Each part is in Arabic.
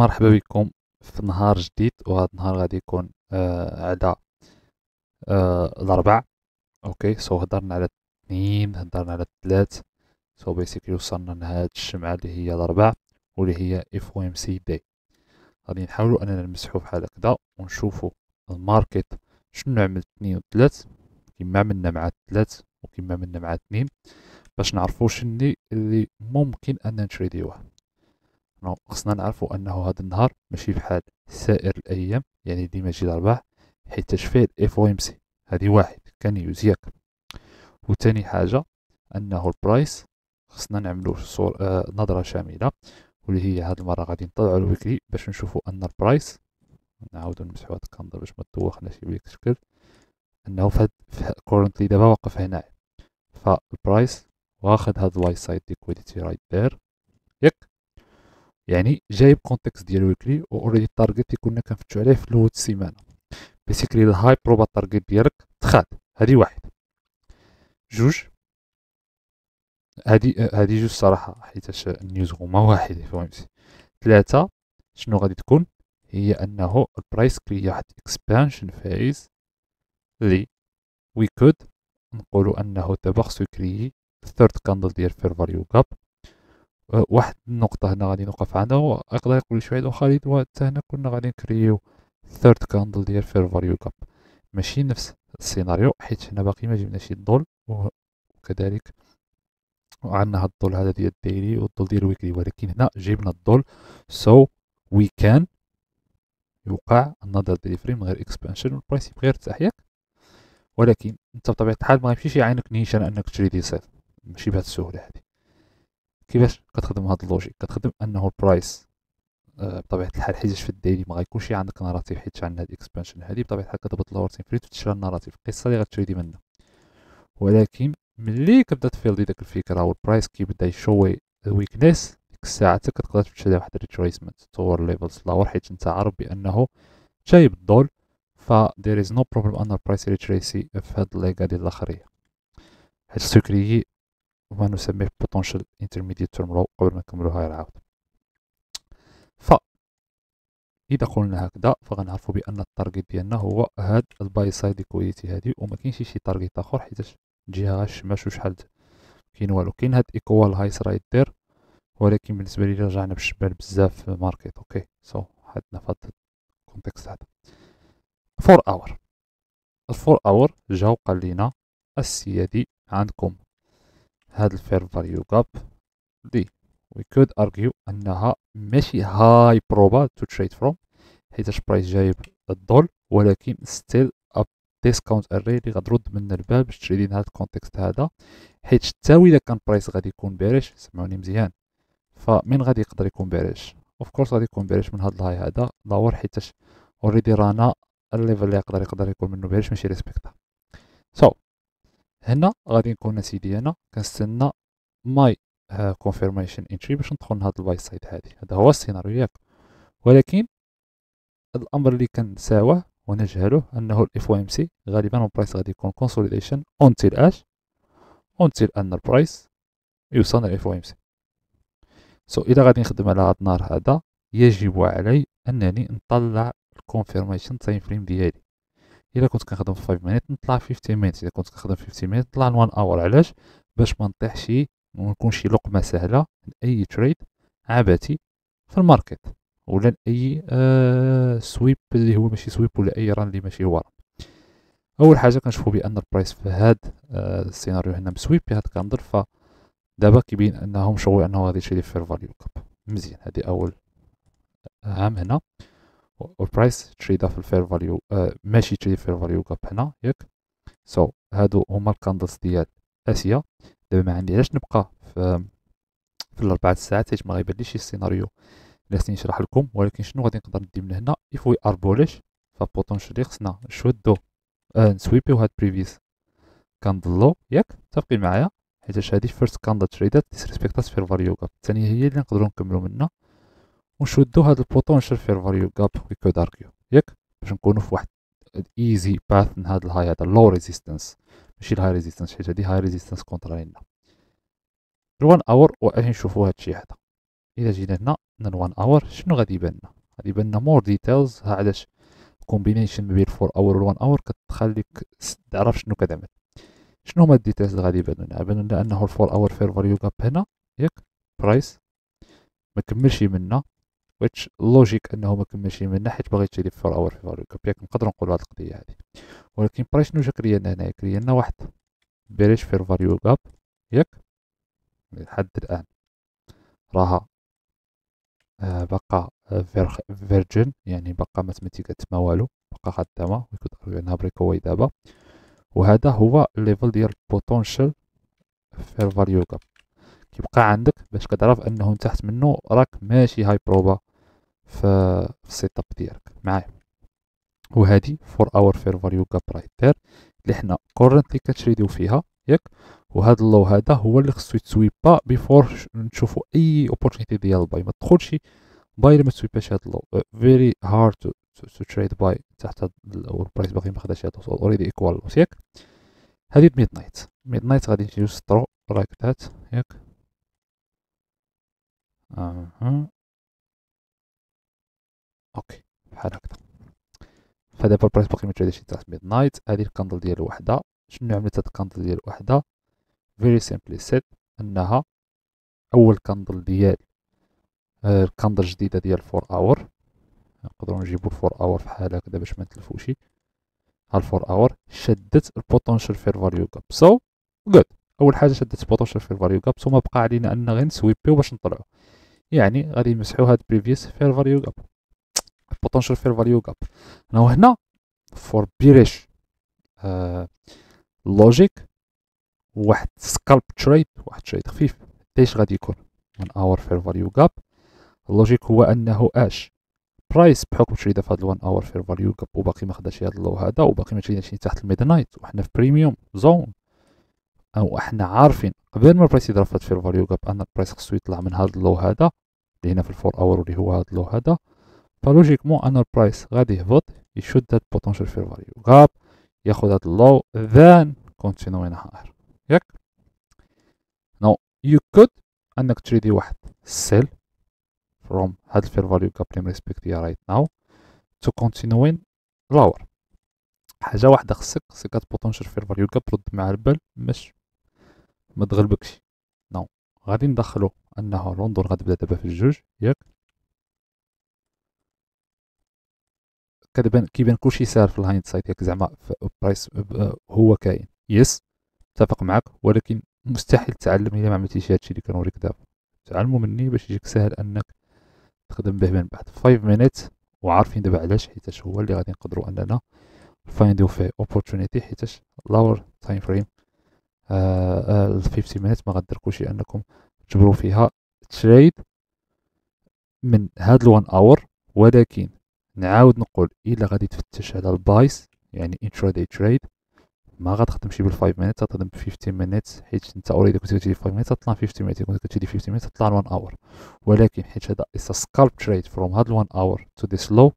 مرحبا بكم في نهار جديد، وهذا النهار غادي يكون على الأربع. اوكي، هضرنا على الاثنين، هضرنا على الثلاث. بيسيكلي وصلنا لهاد الجمعة اللي هي الأربع، واللي هي اف او ام سي داي. غادي نحاولوا اننا نمسحوا بحال هكذا ونشوفوا الماركت شنو عمل اثنين وثلاث، كيما عملنا مع الثلاث وكيما عملنا مع اثنين، باش نعرفوا شنو اللي ممكن ان نتريديوه. خصنا نعرفوا انه هذا النهار ماشي بحال سائر الايام، يعني ديما يجي الارباح، حيت فيه الاف او ام سي. هذه واحد كان ياك. وثاني حاجه انه البرايس خصنا نعملوا نظره شامله، واللي هي هذه المره غادي نطلعوا الويكلي باش نشوفوا ان البرايس، نعاودوا نمسحوا هذا الكاندل باش ما تدوخناش بهذاك الشكل، انه كورنتلي دابا واقف هنا. فالبرايس واخد هاد الواي سايد ليكويديتي رايت دير، ياك، يعني جايب كونتكست ديال ويكلي، و اوريدي التارجت اللي كنا كنفتشو عليه في الاول السيمانه. بيسيكلي الهاي بروبا التارجت ديالك تخاد. هادي واحد. جوج، هادي جوج صراحه، حيتاش النيوز هما واحد، فهمتي. ثلاثه، شنو غادي تكون؟ هي انه البرايس كريا واحد اكسبانشن فايز لي وي كود نقولوا انه دابا خصو يكريي الثيرد كاندل ديال فير فاليو جاب. واحد النقطة هنا غادي نوقف عندها، ويقدر يقول شي واحد خالد حتى هنا كنا غادي نكريو ثيرد كاندل ديال فير فاليو جاب. ماشي نفس السيناريو، حيت هنا باقي ما جبناش الدول، وكذلك وعندنا هاد الدول هذا ديال الديلي والدول ديال الويكلي، ولكن هنا جبنا الدول. سو وي كان يوقع النظر ديليفري من غير اكسبانشن والبرايس يبغي يرتاح، ياك. ولكن انت بطبيعة الحال ما غيمشيش يعينك نيشان انك تشري دي سيل، ماشي بهاد السهولة هادي. كيفاش كتخدم هاد اللوجيك؟ كتخدم انه البرايس بطبيعه الحال حيتاش في الديلي ما غيكونش عندك ناراتيف، حيت عندنا هاد الاكسبانشن هادي، بطبيعه الحال كتهبط لورتين فريت وتشرى الناراتيف، القصه اللي غتشري منها. ولكن ملي كتبدا تفيلدي داك الفكره والبرايس كيبدا يشوي الويكنس، ديك الساعه حتى كتقدر تمشي لواحد الريتريسمنت تور ليفلز لاور، حيت انت عارف بانه جايب الدول. ف there is no problem ان البرايس ريتريسي في هاد الليغا ديال الاخريه، حيت سكريي وما نسميه potential intermediate term low. قبل ما نكملو هاي العاود، فإذا قلنا هكذا فغنعرفو بأن التارجت ديالنا هو هاد الباي سايد ليكويديتي هادي، وما كاينش شي تارجت آخر، حيتاش الجهة الشماش وشحال كاين والو. كاين هاد ايكوال هايس رايت دير، ولكن بالنسبة لي رجعنا بالشمال بزاف في الماركت. اوكي، حدنا في هاد الكونتكست هذا. 4 اور، الفور اور جا وقال لينا السيادي عندكم هاد الفير فاليو جاب دي we could argue انها ماشي هاي بروبا تو تريد فروم، حيتاش برايس جايب الدول، ولكن ستيل اب ديسكاونت اري اللي غترد من البال باش تشري لينا هاد الكونتكست هذا. حيت حتى الا كان برايس غادي يكون بارش، سمعوني مزيان، فمن غادي يقدر يكون بارش؟ اوف كورس غادي يكون بارش من هاد الهاي هذا داور، حيتاش اوريدي رانا الليفل اللي يقدر يكون منه بارش ماشي ريسبكتا. سو هنا غادي نكون اسيدي انا كنستنى ماي كونفيرميشن انتري باش ندخل لهاد الباي سايد هادي. هذا هو السيناريو، ياك. ولكن الامر اللي كنساوه ونجهله انه الاف او ام سي غالبا البرايس غادي يكون كونسوليديشن اونتيل اش، اونتيل ان البرايس يوصل للاف او ام سي. اذا غادي نخدم على هاد النهار هذا، يجب علي انني نطلع الكونفيرميشن تايم فريم ديالي. الا كنت كنخدم في 5 مينيت نطلع 15 مينيت، الا كنت كنخدم في 15 مينيت نطلع 1 اور. علاش؟ باش ما نطيحش ونكون شي لقمه سهله لاي تريد عبثي في الماركت، ولا لاي سويب اللي هو ماشي سويب، ولا اي ران اللي ماشي هو ران. اول حاجه كنشوفوا بان البرايس في هاد السيناريو هنا مسويب بهاد الكاندل، فدابا كيبين انه مشوي انه غادي يشري فير فاليو كاب. مزيان، هادي اول عام هنا. والبرايس تريدا في الفير فاليو ماشي تريد فير فاليو كاب هنا، ياك. هادو هما الكاندلز ديال اسيا. دابا ما عندي علاش نبقى في الاربعه ساعات، حيت ما غيبانليش شي السيناريو اللي خصني نشرح لكم. ولكن شنو غادي نقدر ندي من هنا؟ اف وي ار بوليش، فبوتونشلي خصنا نشدو نسويبيو هاد بريفيس كاندل لو، ياك. متفقين معايا؟ حيتاش هادي فيرست كاندل تريدات ديسريسبكتات فير فاليو كاب، الثانيه هي اللي نقدروا نكملوا منها ونشدو هاد البوتونشال فير فاليو كاب وي كود اركيو، ياك، باش نكونوا في واحد ايزي باث من هاد الهاي هذا لو ريزيستنس، ماشي الهاي ريزيستنس، حيت هادي هاي ريزيستنس كونترا لينا. 1 اور واش نشوفوا هادشي هذا. الا جينا هنا من 1 اور شنو غادي يبان لنا؟ غادي يبان لنا مور ديتيلز. ها علاش كومبينيشن ما بين 4 اور و 1 اور كتخليك تعرف شنو كتعمل. شنو هما الديتيلز اللي غادي يبانو لنا؟ يبان لنا انه 4 اور فير فاليو جاب هنا ياك برايس ما كملش منا، which لوجيك انه ما كملش منا حيت باغي تشري في 4 اور فير فاليو جاب ياك. نقدروا نقولوا هاد القضيه هادي، ولكن برايس شنو جا كريا لنا هنايا؟ كريا لنا واحد بيريش فير فاليو جاب ياك لحد الان راها بقى فيرجن، يعني بقى ما تمتيكات ما والو، بقى خدامه ويقدر انها بريكوي دابا. وهذا هو الليفل ديال بوتونشال فير فاليو جاب كيبقى عندك باش كتعرف انه تحت منه راك ماشي هاي بروبا في السيت اب ديالك معايا. وهذه 4 اور فير فاليو جاب رايت دير اللي حنا كورنتلي كتريديو فيها ياك. وهذا اللو هذا هو اللي خصو يتسويبا بيفور نشوفوا اي اوبورتونيتي ديال الباي. ما تدخلش باي الا ما تسويباش هاد اللو، فيري هارد تو تريد باي تحت هاد البرايس باغي ما خداش هاد اوريدي ايكوال لوس ياك. هادي ميد نايت. ميد نايت غادي نجيو نسطرو رايك ذات ياك. اها اوكي بحال هكذا. فدابا البرايس باقي ما تريدش تحت ميد نايت. هادي الكاندل ديال وحده. شنو عملت هاد الكاندل ديال وحده؟ فيري سيمبلي سيت انها اول كاندل ديال الكاندل الجديده ديال 4 اور. نقدروا نجيبو 4 اور بحال هكذا باش ما نتلفوشي. ها 4 اور شدت البوتنشال فير فاليو جاب سو جود. اول حاجه شدت البوتنشال فير فاليو جاب، ثم بقى علينا ان غير نسويبيو باش نطلعو، يعني غادي نمسحو هاد بريفيوس فير فاليو جاب بوتنشال فير فاليو جاب. انا هنا فور بيريش لوجيك واحد سكالب تريد، واحد تريد خفيف ايش غادي يكون من اور فير فاليو جاب. اللوجيك هو انه اش برايس بحكم تريده في هاد ال1 اور فير فاليو جاب وباقي ما خداش هاد اللو هذا وباقي ما تريداش تحت الميد نايت وحنا في بريميوم زون، او احنا عارفين قبل ما البرايس يضرب في هاد فير فاليو جاب ان البرايس خصو يطلع من هاد اللو هذا اللي هنا في الفور اور اللي هو هاد اللو هذا. فلوجيكمون ان البرايس غادي يهبط يشد هاد بوتنشال فير فاليو جاب ياخد هاد اللو ذان كونتينوين هاير ياك. نو يو كود انك تريدي واحد سيل from هاد الفير فاليو جاب اللي مريسبكتيها رايت ناو تو كونتينوين لاور. حاجه واحده خصك بوتنشال فير فاليو جاب ترد مع البال باش ما تغلبكش. نو غادي ندخلو انه لندن غتبدا دابا في الجوج ياك. كيبان كلشي ساهل في الهايند سايت ياك زعما برايس هو كاين يس متفق معاك، ولكن مستحيل تعلم الا ما عملتيش هادشي اللي كنوريك دابا. تعلموا مني باش يجيك ساهل انك تخدم به من بعد 5 minutes. وعارفين دابا علاش، حيتاش هو اللي غادي نقدروا اننا فايندو فيه اوبورتونيتي، حيتاش لاور تايم فريم ال 50 minutes ما غديركوش انكم تجبروا فيها تريد من هاد ال1 اور. ولكن نعاود نقول الا غادي تفتش على البايس يعني انترا داي تريد ما غتخدمش بال 5 minutes، غتخدم ب 15 minutes حيت انت اوريدي كنت كتشري 5 minutes تطلع 15 minutes، كنت كتشري 15 minutes تطلع 1 اور. ولكن حيت هذا is a scalp trade from هاد 1 اور to this low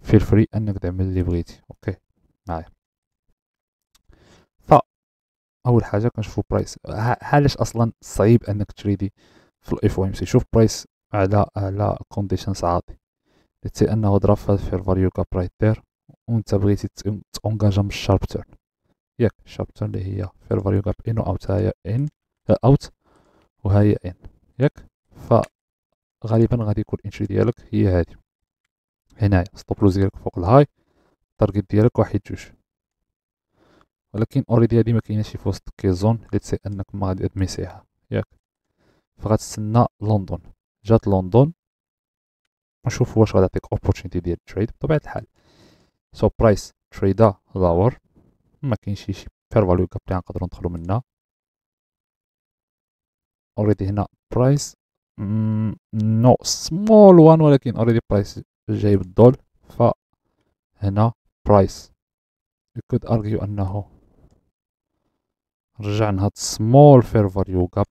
feel free انك تعمل اللي بغيتي. اوكي معايا. فاول حاجه كنشوفو برايس. علاش اصلا صعيب انك تريدي في الاف او ام سي؟ شوف برايس على كونديشنز عاطي لتي انه ضرب في الفير فاليو كاب رايت دير وانت بغيتي تونجاجا من الشارب تيرن ياك. الشارب تيرن اللي هي فير فاليو كاب ان اوت، هاهي ان اوت وهاهي ان ياك. فغالبا غادي يكون الانتري ديالك هي هادي هنايا، ستوب لوز ديالك فوق الهاي، التارجت ديالك واحد جوج. ولكن اوريدي هادي ما كايناش في وسط كيزون اللي تسي انك ما غادي تميسيها ياك. فغتستنى لندن. جات لندن نشوف واش غتعطيك اوبورتونيتي ديال التريد بطبيعه الحال. سو برايس تريدا لاور ما كاينش شي فير فاليو كاب اللي نقدروا ندخلوا منها اوريدي هنا برايس نو سمول وان، ولكن اوريدي برايس جاي بالدول. فهنا برايس you could argue انه رجعنا هاد سمول فير فاليو جاب.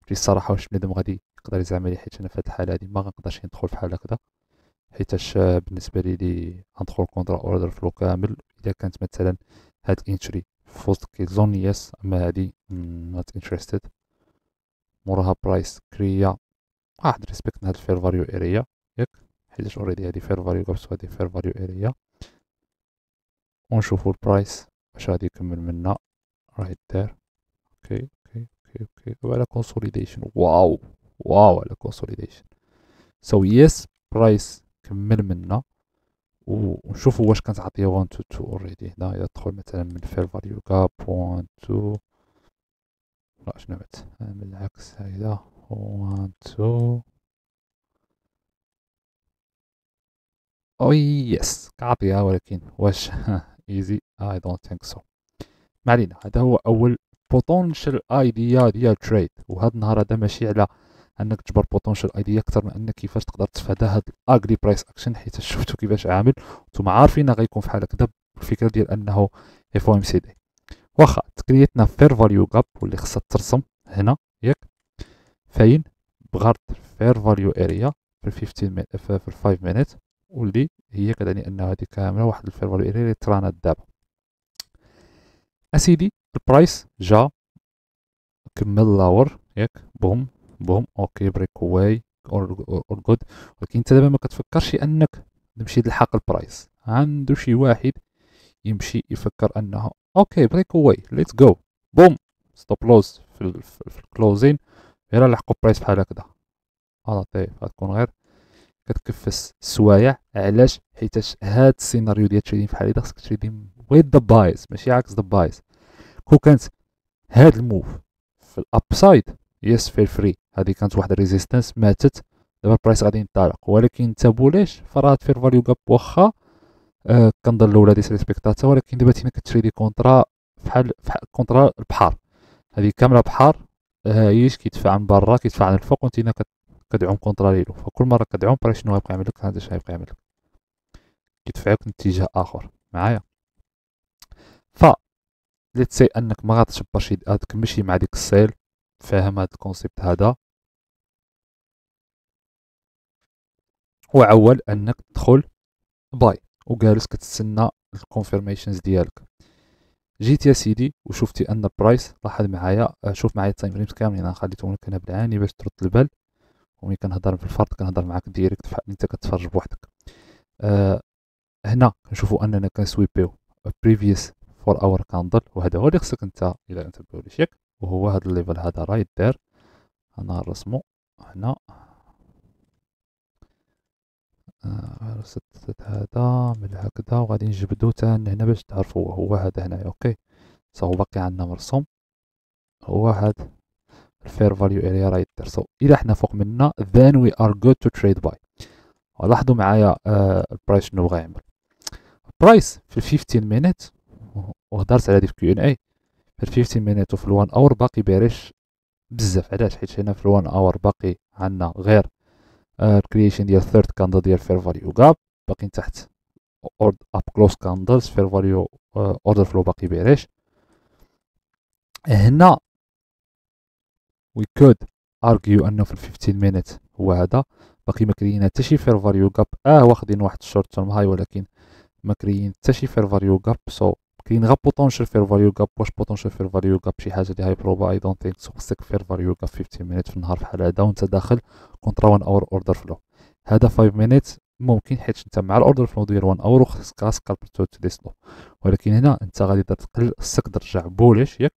في الصراحه واش بنادم غادي يقدر يزعم لي، حيت انا في هاد الحاله هادي ما غنقدرش ندخل بحال هكذا، حيتاش بالنسبه لي غندخل كونترا اوردر فلو كامل. اذا كانت مثلا هاد انتري في وسط كيزون يس، اما هادي نوت انتريستد. موراها برايس كريا واحد ريسبكت هاد الفير فاليو اريا ياك، حيتاش اوريدي هادي فير فاليو جابس وهادي فير فاليو اريا، ونشوفو البرايس واش غادي يكمل منا رايت دير. اوكي اوكي اوكي اوكي، وعلى كونسوليديشن، واو واو على كونسوليديشن. سو يس برايس كمل منا، ونشوفو واش كنتعطيه 1 تو 2 اوريدي هنا. اذا دخل مثلا من فير فاليو جاب 1 2، لا شنو عملت من العكس، هكذا 1 2. او يس كعطيها، ولكن واش ايزي؟ اي دونت ثينك سو. ما علينا، هذا هو اول بوتنشال ايديا ديال تريد. وهذا النهار هذا ماشي على انك تجبر بوتنشال ايديا اكثر من انك كيفاش تقدر تفادى هذا الاجري برايس اكشن، حيت شفتوا كيفاش عامل وانتم عارفين غيكون فحال هكذا. الفكره ديال انه اف او ام سي دي واخا تكريتنا فير فاليو جاب واللي خصها ترسم هنا ياك، فاين بغرض فير فاليو اريا في 15 في 5 مينيت، واللي هي كتعني ان هذه كامله واحد الفير فاليو اريا اللي ترانا دابا. اسيدي البرايس جا كمل لاور ياك، بوم بوم، اوكي بريك واي اور جود. ولكن انت دابا ما كتفكرش انك تمشي تلحق البرايس. عنده شي واحد يمشي يفكر انه اوكي بريك واي ليتس جو، بوم ستوب لوز في الكلوزين، غير لحقوا برايس بحال هكذا. لطيف، غتكون غير كتكفس السوايع. علاش؟ حيتاش هاد السيناريو ديال تريدين بحال هكا خصك تريدي ويز ذا بايس ماشي عكس ذا بايس. كون كانت هاد الموف في الابسايد يس فير فري، هذه كانت واحد الريزيستنس ماتت، دابا البرايس غادي ينطلق. ولكن انت بولاش فراه فير فاليو جاب واخا كنظن الاولى ديسريسبكتاتها، ولكن دابا تينا كتريدي كونترا بحال كونترا البحر، هذه كامله بحر عايش كيدفع من برا كيدفع من الفوق، وانت كدعوم كونترا ليلو. فكل مره كدعوم برايس شنو غيبقى يعمل لك؟ هذا اش غيبقى يعمل لك؟ كيدفعك لاتجاه اخر معايا. ف ليتس سي انك ما غاتشبرش تمشي مع ديك السيل، فاهم هذا الكونسيبت هذا، وعول انك تدخل باي وجالس كتستنى الكونفيرميشنز ديالك. جيت يا سيدي وشفتي ان البرايس، لاحظ معايا شوف معايا التايم فريمز كاملين، انا خليتهم لك هنا بالعاني باش ترد البال. وملي كنهضر في الفرد كنهضر معاك ديريكت بحال انت كتفرج بوحدك. أه هنا كنشوفوا اننا كنسويبيو بريفيوس 4 اور كاندل، وهذا هو اللي خصك انت الى انت بوليش ياك، وهو هذا الليفل هذا رايت دير. انا نرسمو هنا ستة هذا من هكذا، وغادي نجبدو تان هنا باش تعرفوا هو هذا هنايا. اوكي سو باقي عندنا مرسوم هو هذا الفير فاليو اريا رايت دير. سو الى حنا فوق منا then we are good to trade buy. ولاحظوا معايا البرايس شنو بغا يعمل. البرايس في 15 مينيت، وهضرت على هذه في كيو ان اي، في 15 مينيت وفي ال1 اور باقي باريش بزاف. علاش؟ حيت هنا في ال1 اور باقي عندنا غير الكرييشن ديال ثيرد كاندل ديال فير فاليو جاب، باقيين تحت اب كلوز كاندلز فير فاليو اوردر فلو باقي بيريش. هنا وي كود ارجيو انه في ال 15 مينيت هو هذا باقي ما كريين حتى شي فير فاليو جاب، واخدين واحد الشورت تيرم هاي ولكن ما كريين حتى شي فير فاليو جاب. سو كاين غير بوتونشال فير فاليو جاب. واش بوتونشال فير فاليو جاب شي حاجه اللي هاي بروبا؟ اي دونت ثينك سو. خصك فير فاليو جاب 15 مينيت في النهار بحال هذا وانت داخل كونترا 1 اور اوردر فلو. هذا 5 مينيت ممكن حيت انت مع الاوردر فلو ديال 1 اور وخصك راسك تديسلو. ولكن هنا انت غادي تقل خصك ترجع بوليش ياك،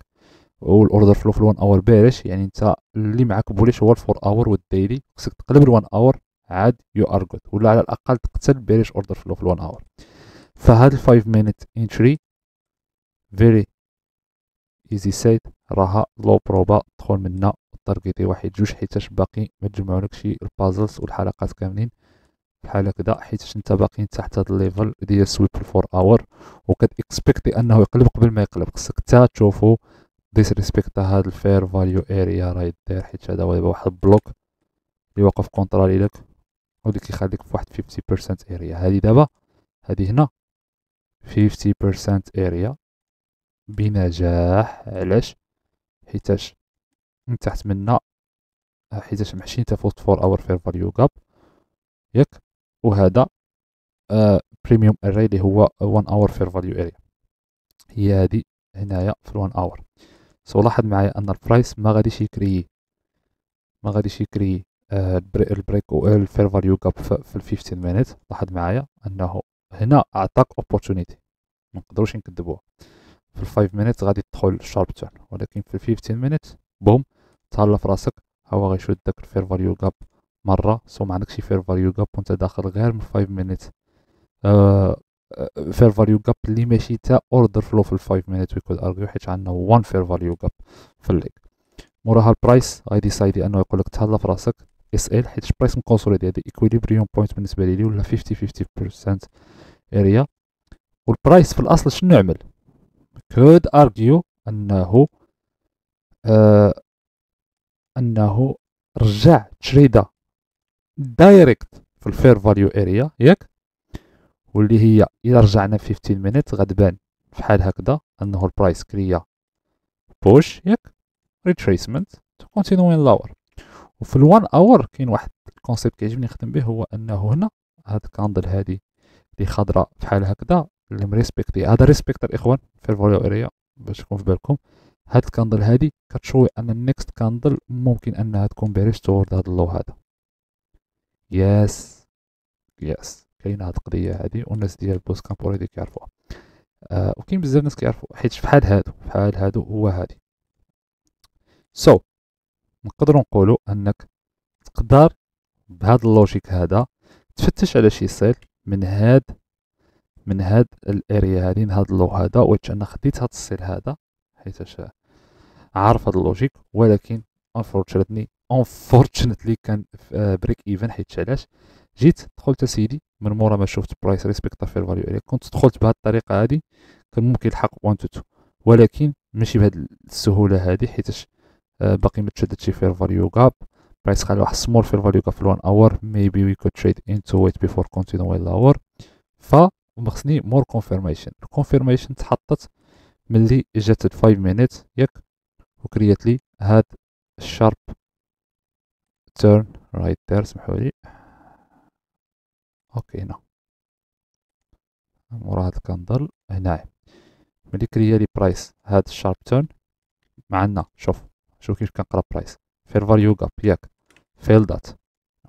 والاوردر فلو في ال1 اور بارش، يعني انت اللي معاك بوليش هو ال4 اور والديلي، خصك تقلب ال1 اور عاد يو ار جود، ولا على الاقل تقتل بارش اوردر فلو في ال1 اور. فهاد ال 5 مينيت انتري فيري ايزي سيد، راها لو بروبا تدخل منا وتارجيتي واحد جوج، حيتاش باقي ما تجمعولكش البازلز والحلقات كاملين بحال هكذا، حيتاش انت باقيين تحت هاد الليفل ديال سويب الفور اور، وكت اكسبكتي انه يقلب قبل ما يقلب. خصك حتى تشوفو ديسريسبكتا هاد الفير فاليو اريا رايت دير، حيت هذا هو دابا واحد البلوك اللي واقف كونطرالي لك واللي كيخليك في واحد 50% اريا. هادي دابا هادي هنا 50% اريا بنجاح. علاش؟ حيتاش من تحت منا، حيتاش ماشي انت فوت 4 اور فير فاليو جاب ياك، وهذا بريميوم اري اللي هو 1 اور فير فاليو اريا، هي هادي هنايا في ال1 اور. سو لاحظ معايا ان البرايس ما غاديش يكري البريك الفير فاليو جاب في ال 15 مينيت. لاحظ معايا انه هنا اعطاك اوبورتونيتي، ما نقدروش نكذبوها. في ال 5 مينيت غادي تدخل شارب تيرن، ولكن في ال 15 مينيت بوم تهلا في راسك، هو غيشد داك الفير فاليو جاب مره، سو ما عندكش فير فاليو جاب وانت داخل غير من 5 مينيت. فير فاليو جاب اللي ماشي تا اوردر فلو في ال 5 مينيت وي كود ارجيو، حيت عندنا 1 فير فاليو جاب في الليك. موراها البرايس غيديسايدي انه يقول لك تهلا في راسك اس ال، حيت البرايس مكونسوليدي، هادي ايكوليبريوم بوينت بالنسبه لي ولا 50 اريا. والبرايس في الاصل شنو عمل؟ كود ارجيو انه انه رجع تريدا دايركت في الفير فاليو اريا ياك، واللي هي الى رجعنا 15 مينيت غتبان فحال هكذا انه البرايس كريا بوش ياك ريتريسمنت تو كونتينوين لاور. وفي الوان اور كاين واحد الكونسيبت كيعجبني نخدم به، هو انه هنا هاد الكاندل هادي اللي خضراء فحال هكذا اللي مريسبكتي، هذا ريسبكت الاخوان فير فاليو اريا باش تكون في بالكم. هاد الكاندل هادي كتشوي ان النكست كاندل ممكن انها تكون بيريش تورد هاد اللو هذا. يس كاينه هاد القضيه هادي، والناس ديال بوس كامب اوريدي كيعرفوها. وكاين بزاف ناس كيعرفوا، حيت فحال هادو هو هادي. سو نقدروا نقولوا انك تقدر بهذا اللوجيك هذا تفتش على شي سيل من هاد الاريا هادي، من هاد اللو هذا، واش انا خديت هاد السيل هذا حيتاش عارف هاد اللوجيك، ولكن unfortunately كان بريك ايفن. حيت علاش جيت دخلت سيدي من مورا ما شفت برايس ريسبكت فير فاليو اريا، كنت دخلت بهاد الطريقه هادي كان ممكن يلحق 1 تو 2، ولكن ماشي بهاد السهوله هادي، حيتاش باقي ما تشدت شي فير فاليو جاب. برايس خلى واحد سمول فير فاليو جاب في ال 1 اور، maybe we could trade into it before continuing lower. ف خصني مور كونفيرميشن. الكونفيرميشن تحطت ملي جات 5 مينيت ياك، وكريات لي هاد الشارب تيرن رايت دير. سمحولي اوكي هنا مورا هاد الكندل هنا ملي كريا لي برايس هاد الشارب تيرن معنا. شوف كيف كنقرا برايس فير فاليو جاب ياك فيل دات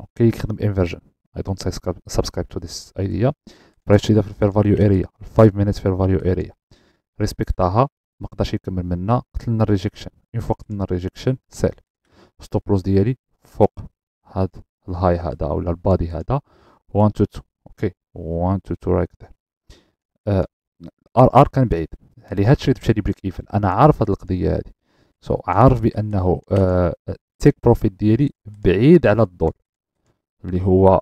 اوكي يخدم انفيرجن. I don't subscribe to this idea. برايس شي في الفير فاليو اريا 5 مينيت فير فاليو اريا ريسبكتاها، ما قدرش يكمل منا، قتلنا الريجكشن. اون فوا قتلنا الريجكشن سيل ستوب لوس ديالي فوق هاد الهاي هذا ولا البادي هذا 1 تو 2 اوكي 1 تو 2 رايت ذير. ار كان بعيد علي هاد الشيء مشى لي بريك ايفن. انا عارف هاد القضيه هادي، سو عارف بانه تيك بروفيت ديالي بعيد على الدول اللي هو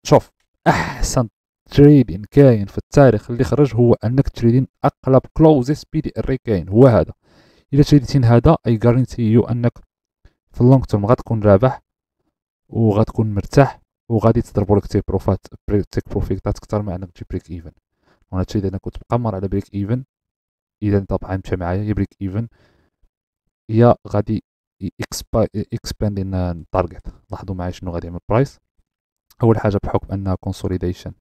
شوف احسن تريدين كاين في التاريخ اللي خرج هو انك تريدين اقلب كلوزست بي دي ار كاين هو هذا. الا تريدتين هذا اي غارانتي يو انك في اللونغ تيرم غتكون رابح وغتكون مرتاح، وغادي تضربوا لك تيك بروفيتات اكثر من انك تجيب بريك ايفن. وانا هادشي انا كنت مقمر على بريك ايفن. اذا انت مشى معايا يا بريك ايفن يا غادي اكسباندين التارجت. لاحظوا معايا شنو غادي يعمل برايس. اول حاجه بحكم انها كونسوليديشن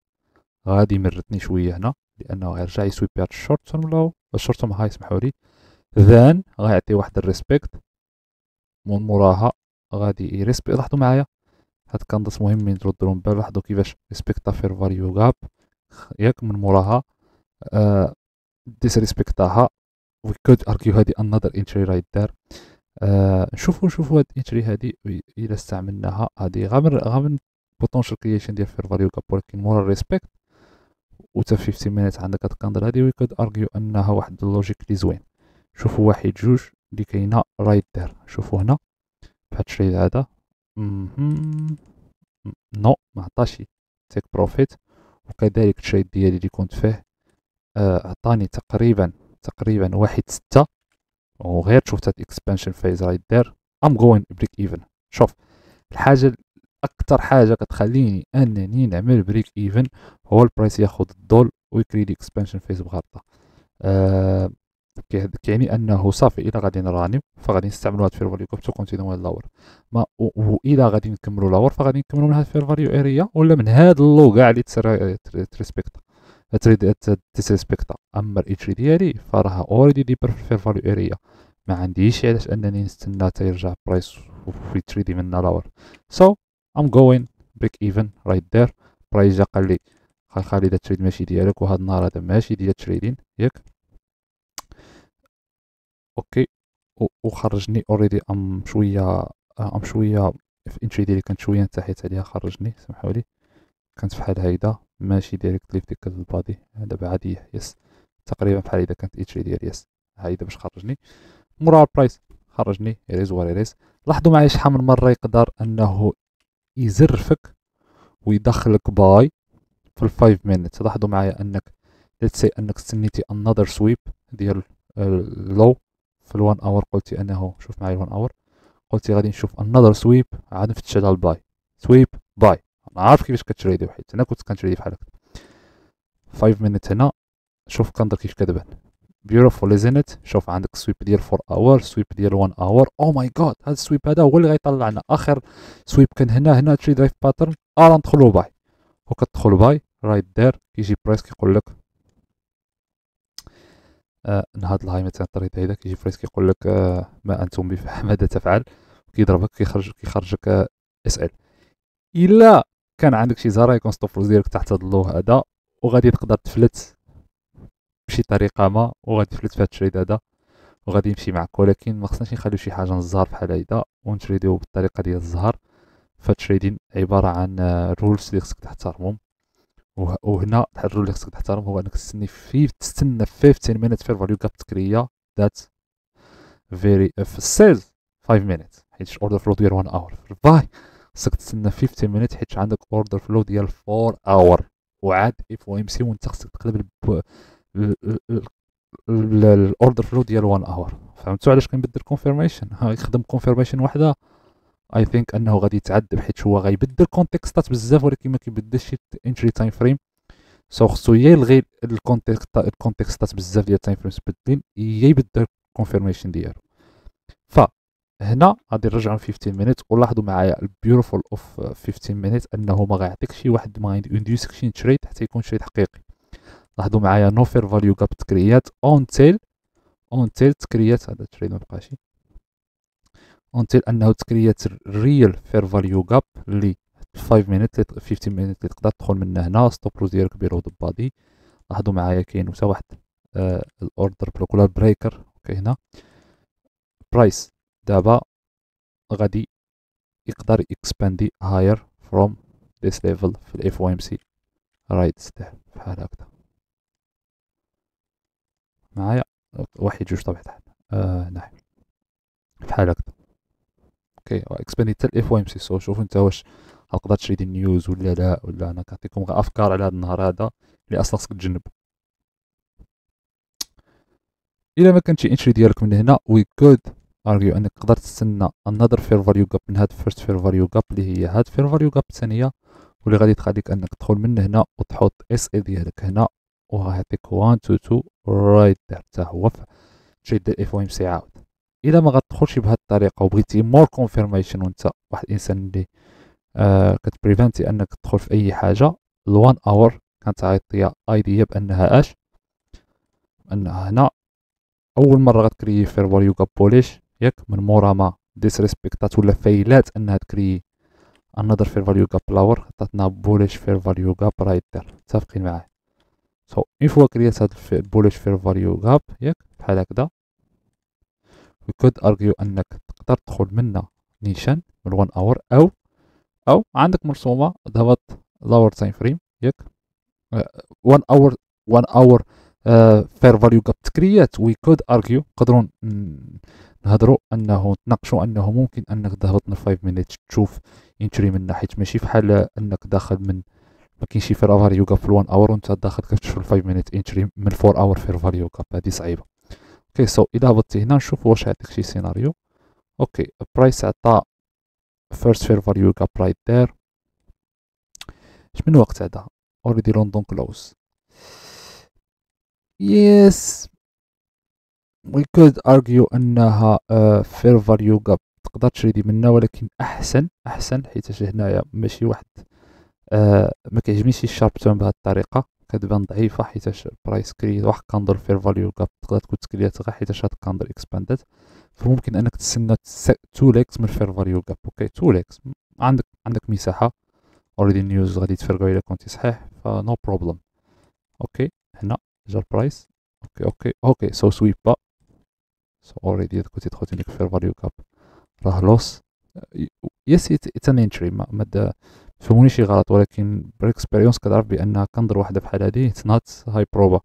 غادي يمرتني شويه هنا، لانه غيرجع يسويبي هاد الشورت تيرم لو الشورت تيرم هاي سمحولي، ذان غيعطي واحد الريسبكت من موراها غادي يريسبكت. لاحظوا معايا هاد كاندس مهمين تردوا بال. لاحظوا كيفاش ريسبكتا فير فاليو جاب ياك من موراها ديسريسبكتاها. وي كود اركيو هادي انذر انتري رايت دار. نشوفوا هاد الانتري هادي الا استعملناها هادي غامن بوتونشال كرييشن ديال فير فاليو جاب، ولكن مورا الريسبكت وتا 15 مينيت عندك هاد الكاندل هادي. وي كود اركيو انها واحد اللوجيك لي زوين. شوفوا واحد جوج اللي كاينه رايت دار، شوفوا هنا بهاد الشريط هذا نو ما عطاش تيك بروفيت. وكذلك التريد ديالي اللي كنت فيه عطاني تقريبا 1.6، وغير شفت هاد اكسبانشن فيز رايت دير ام جوين بريك ايفن. شوف الحاجه اكثر حاجه كتخليني انني نعمل بريك ايفن هو البرايس ياخذ الدول ويكري لي اكسبانشن فيز بغلطه. كيعني انه صافي الا غادي نرانيو فغادي نستعملوا هاد فير فاليو تو كونتينيو لاور، ما والا غادي نكملوا لاور فغادي نكملوا من هاد فير فاليو اريا ولا من هاد اللو كاع اللي تريسبكت تريد تسريسبكتا. اما الاتري ديالي فراه اوريدي ديبر في الفير فاليو اريا ما عنديش علاش انني نستنى حتى يرجع برايس ويتريدي منا لاور. سو ام جوين بريك ايفن رايت دير. برايس جا قال لي خالد التريد ماشي ديالك، وهذا النهار هذا ماشي ديال التريدين ياك. اوكي وخرجني اوريدي ام شويه في الانتري ديالي كانت شويه انتحيت عليها، خرجني سمحوا لي. كانت بحال هيدا ماشي ديريكتلي في ديك البادي دابا عاديه يس، تقريبا بحال هيدا كانت ايتري ديالي يس هيدا باش خرجني. مورا البرايس خرجني يريز وريريز. لاحظوا معايا شحال من مره يقدر انه يزرفك ويدخلك باي في الفايف مينيت. لاحظوا معايا انك let's say انك استنيتي another sweep ديال اللو في الوان اور، قلتي انه شوف معايا الوان اور، قلتي غادي نشوف another sweep عاد نفتش على الباي سويب باي. انا عارف كيفاش كتريدي، حيت انا كنت كنتريدي بحال هكا. 5 مينيت هنا شوف كنظر كيف كتبان بيوتيفول ازنت. شوف عندك السويب ديال 4 اور، سويب ديال 1 اور. او ماي جاد هذا السويب هذا هو اللي غيطلعنا اخر سويب كان هنا تري درايف باترن. ندخلوا باي، وكتدخل باي رايت دير كيجي برايس كيقول لك نهض الهاي مثلا الطريق هيدا، كيجي برايس كيقول لك ما انتم ماذا تفعل، كيضربك كيخرجك اس ال. الا كان عندك شي زهره يكون ستوب ديالك تحت هاد اللو هذا، وغادي تقدر تفلت بشي طريقه ما، وغادي تفلت في هاد التريد هذا وغادي يمشي معك. ولكن ما خصناش نخليو شي حاجه نزهر بحال هيدا ونتريديو بالطريقه ديال الزهر. فالتريدين عباره عن رولز اللي خصك تحترمهم. وهنا الرول اللي خصك تحترم هو انك تستنى 15 مينيت فير فاليو جاب تكريا ذات فيري في السيلز 5 مينيت، حيت اوردر فلو ديال 1 اور. في الباي خصك تستنى 15 مينيت حيت عندك اوردر فلو ديال 4 اور، وعاد اف او ام سي وانت خصك تقلب الاوردر فلو ديال 1 اور. فهمتوا علاش كنبدل كونفيرميشن؟ يخدم كونفيرميشن وحده اي ثينك انه غادي يتعذب، حيت هو غيبدل كونتكستات بزاف ولكن ما كيبدلش انتري تايم فريم. سو خصو يا يلغي الكونتكستات بزاف ديال التايم فريمز مبدلين، يا يبدل الكونفيرميشن ديالو. فهنا غادي نرجعو ل 15 مينيت. ولاحظوا معايا البيوتيفول اوف 15 مينيت انه ما غيعطيكش واحد، ما غينديوسك شي تريد حتى يكون تريد حقيقي. لاحظوا معايا نو فير فاليو جاب تكريات اون تيل تكريات، هذا التريد ما بقاش اونتيل انه تكريات ريال فير فاليو جاب اللي 5 مينيت 15 مينيت اللي تقدر تدخل من هنا. ستوب لوز ديالك بيرو دو بادي. لاحظوا معايا كاين حتى واحد الاوردر بلوك ولا البريكر. اوكي هنا برايس دابا غادي يقدر اكسباندي هاير فروم ذيس ليفل في الاف او ام سي رايت ستيب بحال هكذا معايا. واحد جوج طبيعة الحال نعم بحال هكذا. اوكي اكسباندي حتى الاف او ام سي. سو شوف انت واش غتقدر تشري النيوز ولا لا، ولا انا كنعطيكم غير افكار على هذا النهار هذا اللي اصلا خصك تجنب. الا ما كانتش انتري ديالك من هنا وي كود ارجيو انك تقدر تستنى انذر فير فاليو جاب من هاد فيرست فير فاليو جاب اللي هي هاد فير فاليو جاب الثانيه، واللي غادي تخليك انك تدخل من هنا وتحط اس اي ديالك هنا، وغيعطيك 1 2 2 رايت دير حتى هو في تريد الاف او ام سي. عاود الا ما غتدخلش بهاد الطريقه وبغيتي مور كونفيرميشن وانت واحد الانسان اللي كتبريفنتي انك تدخل في اي حاجه، ال1 اور كانت عاطيه ايديا بانها اش، انها هنا اول مره غتكري فير فاليو جاب بوليش ياك من مورا ما ديسريسبكتات ولا فايلات انها تكري انذر فير فاليو جاب لاور، عطاتنا بوليش فير فاليو جاب رايت دير. متفقين معايا؟ سو اون فوا كريات هاد البوليش فير فاليو جاب ياك بحال هكذا، we could argue انك تقدر تدخل منها نيشان من 1 اور، او عندك مرسومه ضبط lower تايم فريم ياك 1 اور 1 اور فير فاليو جاب تكريات. وي كود ارجيو نقدروا نهضروا انه نتناقشوا انه ممكن انك تهبط من 5 مينيت تشوف ينتري من ناحيه، ماشي بحال انك داخل من ما كاينش شي فير فاليو جاب في 1 اور وانت داخل كتشوف 5 مينيت انتري من 4 اور فير فاليو جاب، هذه صعيبه. اوكي سو الا هبطتي هنا نشوف واش يعطيك شي سيناريو. اوكي برايس عطا فيرست فير فاليو جاب رايت دير. اش من وقت هذا اوريدي لندن كلوز. يس وي كود ارجيو انها فير فاليو جاب تقدر تشري منها، ولكن احسن حيت هنايا ماشي واحد ما كيعجبنيش الشارب تون بهذه الطريقه. كتبان ضعيفه حيتاش برايس كريت واحد كنظن فير فاليو جاب تقدر تكون تكريات غير حيتاش هاد الكاندل اكسباندات، فممكن انك تستنى 2 ليكس من فير فاليو جاب. اوكي 2 ليكس عندك مساحه، اوريدي النيوز غادي تفرقوا الا كنتي صحيح، فنو بروبليم. اوكي هنا جا البرايس. اوكي سو سويبا، سو اوريدي كنتي دخلتي ديك فير فاليو جاب راه لوس. يس اتس ان انتري، ما فهموني شي غلط، ولكن بالاكسبيريونس كتعرف بان كنظر واحده بحال هادي اتس نوت هاي بروبا.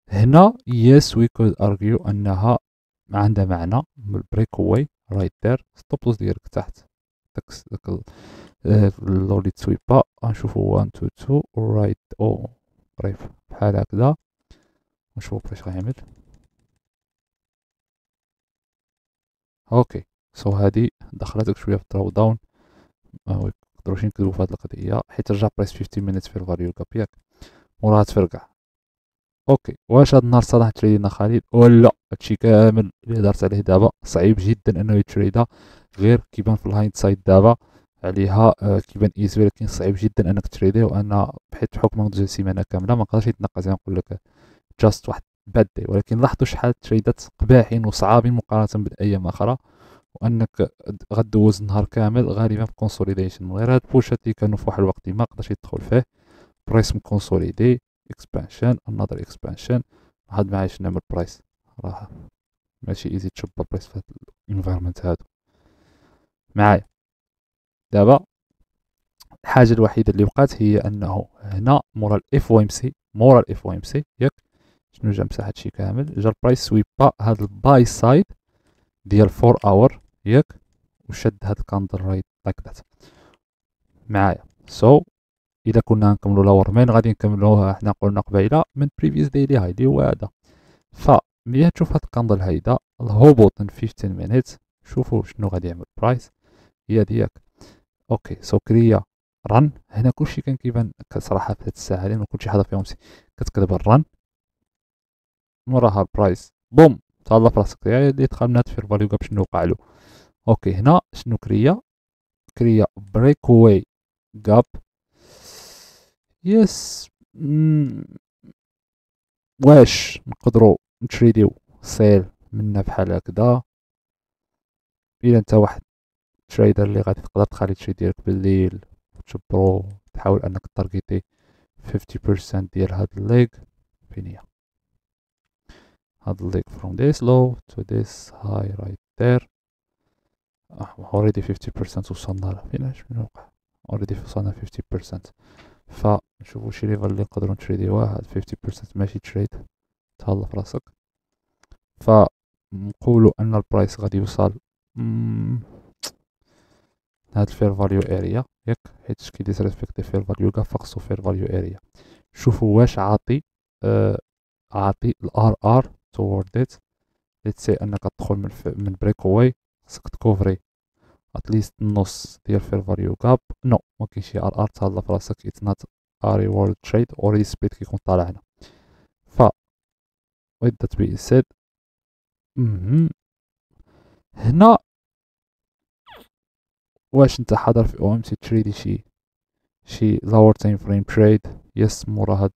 هنا يس وي كود ارجيو انها عندها معنى بالبريك واي رايت دير. ستوب لوس ديالك تحت داك اللولي تسويبا، غنشوفو 1 2 2 رايت او قريب بحال هكذا، ونشوفو فاش غيعمل. اوكي سو هادي دخلتك شويه في الدراو داون، مقدروش نكذبو في هاد القضيه حيت رجع برايس 15 مينيت في الفاليو كاب ياك، وراها تفرقع. اوكي واش هاد النهار صلاح تريدينا خالد ولا هادشي كامل اللي هدرت عليه دابا صعيب جدا انه يتريدا، غير كيبان في الهايند سايد دابا عليها كيبان ايزي، ولكن صعيب جدا انك تريديه، وانا بحيث بحكم نضج سيمانه كامله ما نقدرش نتناقش نقول لك جاست واحد باد داي، ولكن لاحظوا شحال تريدات قباحين وصعابين مقارنه بالايام اخرى، وانك غدوز النهار كامل غالبا في كونسوليديشن. غير هاد البوشات اللي كانوا في واحد الوقت ما قدرش يدخل فيه برايس مكونسوليدي اكسبانشن انذر اكسبانشن. هاد ما عايش نعمل برايس، راه ماشي ايزي تشوب برايس في هاد الانفيرمنت هادو معايا. دابا الحاجه الوحيده اللي بقات هي انه هنا مورا الاف او ام سي، مورا الاف او ام سي ياك شنو جا مسح هادشي كامل، جا البرايس سويبا هاد الباي سايد ديال 4 اور ياك، وشد هاد الكاندل رايت لايك ذات معايا. سو اذا كنا نكملوا لاور مين غادي نكملوها حنا قلنا قبيله من بريفيوس ديلي هاي اللي هو هذا. فملي تشوف هاد الكاندل هيدا الهبوط من 15 مينيت، شوفوا شنو غادي يعمل برايس هي دياك. اوكي سو كريا رن، هنا كلشي كان كيبان صراحه في هاد الساعه هادي ما كنتش حاضر فيهم كتكتب الرن موراها البرايس بوم تهلا في راسك يا اللي دخلنا في الفاليو جاب شنو وقع له. اوكي هنا شنو كريا بريك واي جاب يس. واش نقدروا نتريديو سيل منا بحال هكذا؟ الا انت واحد تريدر اللي غادي تقدر تخلي تريد ديالك بالليل وتجبرو تحاول انك تارجيتي 50% ديال هاد الليغ، فين هي هاد الليغ from this low to this high right there. already 50% وصلنا له، فين شنو وقع already وصلنا 50%. فنشوفو شي ليفل اللي نقدرو نتريديوه، هاد 50% ماشي تريد تهلا في راسك. فنقولوا ان البرايس غادي يوصل هاد الفير فاليو اريا ياك، حيت كي ديسريسبكتي فير فاليو كاع فقصو فير فاليو اريا. شوفوا واش عاطي عاطي الار ار توورد ات. ليتس سي انك تدخل من بريك واي، خصك تكوفري اتليست النص ديال فير فاليو كاب. نو ما كاينش ار ار تهلا في راسك، اتس نوت اري وورد تريد اوريدي سبيت كيكون طالع هنا. ف with that being said هنا واش انت حاضر في او ام سي تريدي شي lower time frame trade؟ يس مورا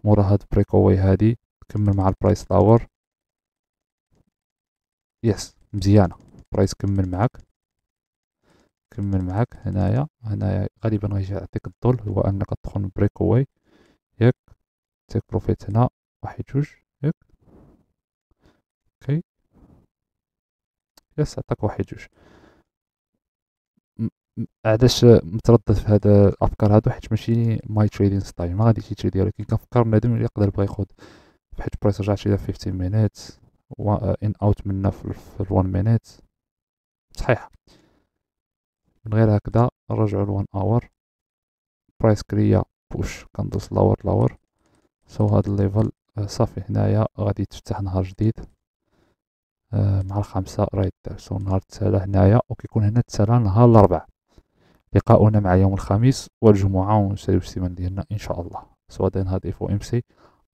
هاد بريك واي هادي كمل مع البرايس لاور. يس مزيانه برايس كمل معاك هنايا غالبا غيجي يعطيك الظل، هو انك تدخل من بريك واي ياك تيك بروفيت هنا واحد جوج ياك. اوكي يس عطاك واحد جوج. علاش متردد في هاد الافكار هادو؟ حيت ماشي ماي تريدين ستايل، ما غاديش يتريدي، ولكن كنفكر بنادم اللي يقدر يبغى ياخد، حيت البرايس رجع شي 15 مينيت ان اوت منا في 1 مينيت صحيح. من غير هكذا نرجعو ل 1 اور برايس كريا بوش كندوز لاور. سو هاد الليفل صافي هنايا غادي تفتح نهار جديد مع الخمسة رايت دير. سو نهار التسالى هنايا، وكيكون هنا التسالى نهار الأربعاء. لقاؤنا مع يوم الخميس والجمعة ونساليو السيمان ديالنا إن شاء الله. سو هذا نهار اف او ام سي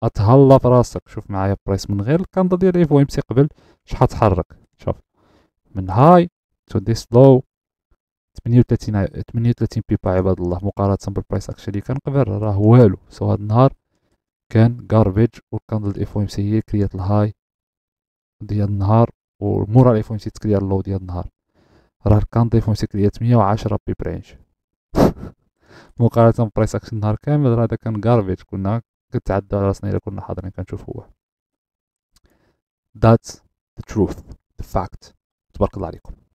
اتهلا في راسك. شوف معايا برايس من غير الكاندا ديال اف او ام سي قبل شحال تحرك. شوف من هاي تو ديس لو 38 بيبا عباد الله، مقارنة بالبرايس اكشن اللي كان قبل راه والو. سو هاد النهار كان غاربيج، والكاندل اف او ام سي هي كريات الهاي ديال النهار، ومورا الاف او ام سي تكريا اللو ديال النهار. راه الكاندل اف او ام سي كريات 110 بيب رينج مقارنة برايس اكشن النهار كامل. راه هذا كان غاربيج، كنا كنتعدى على راسنا الا كنا حاضرين كنشوفوه. That's the truth, the fact. تبارك الله عليكم.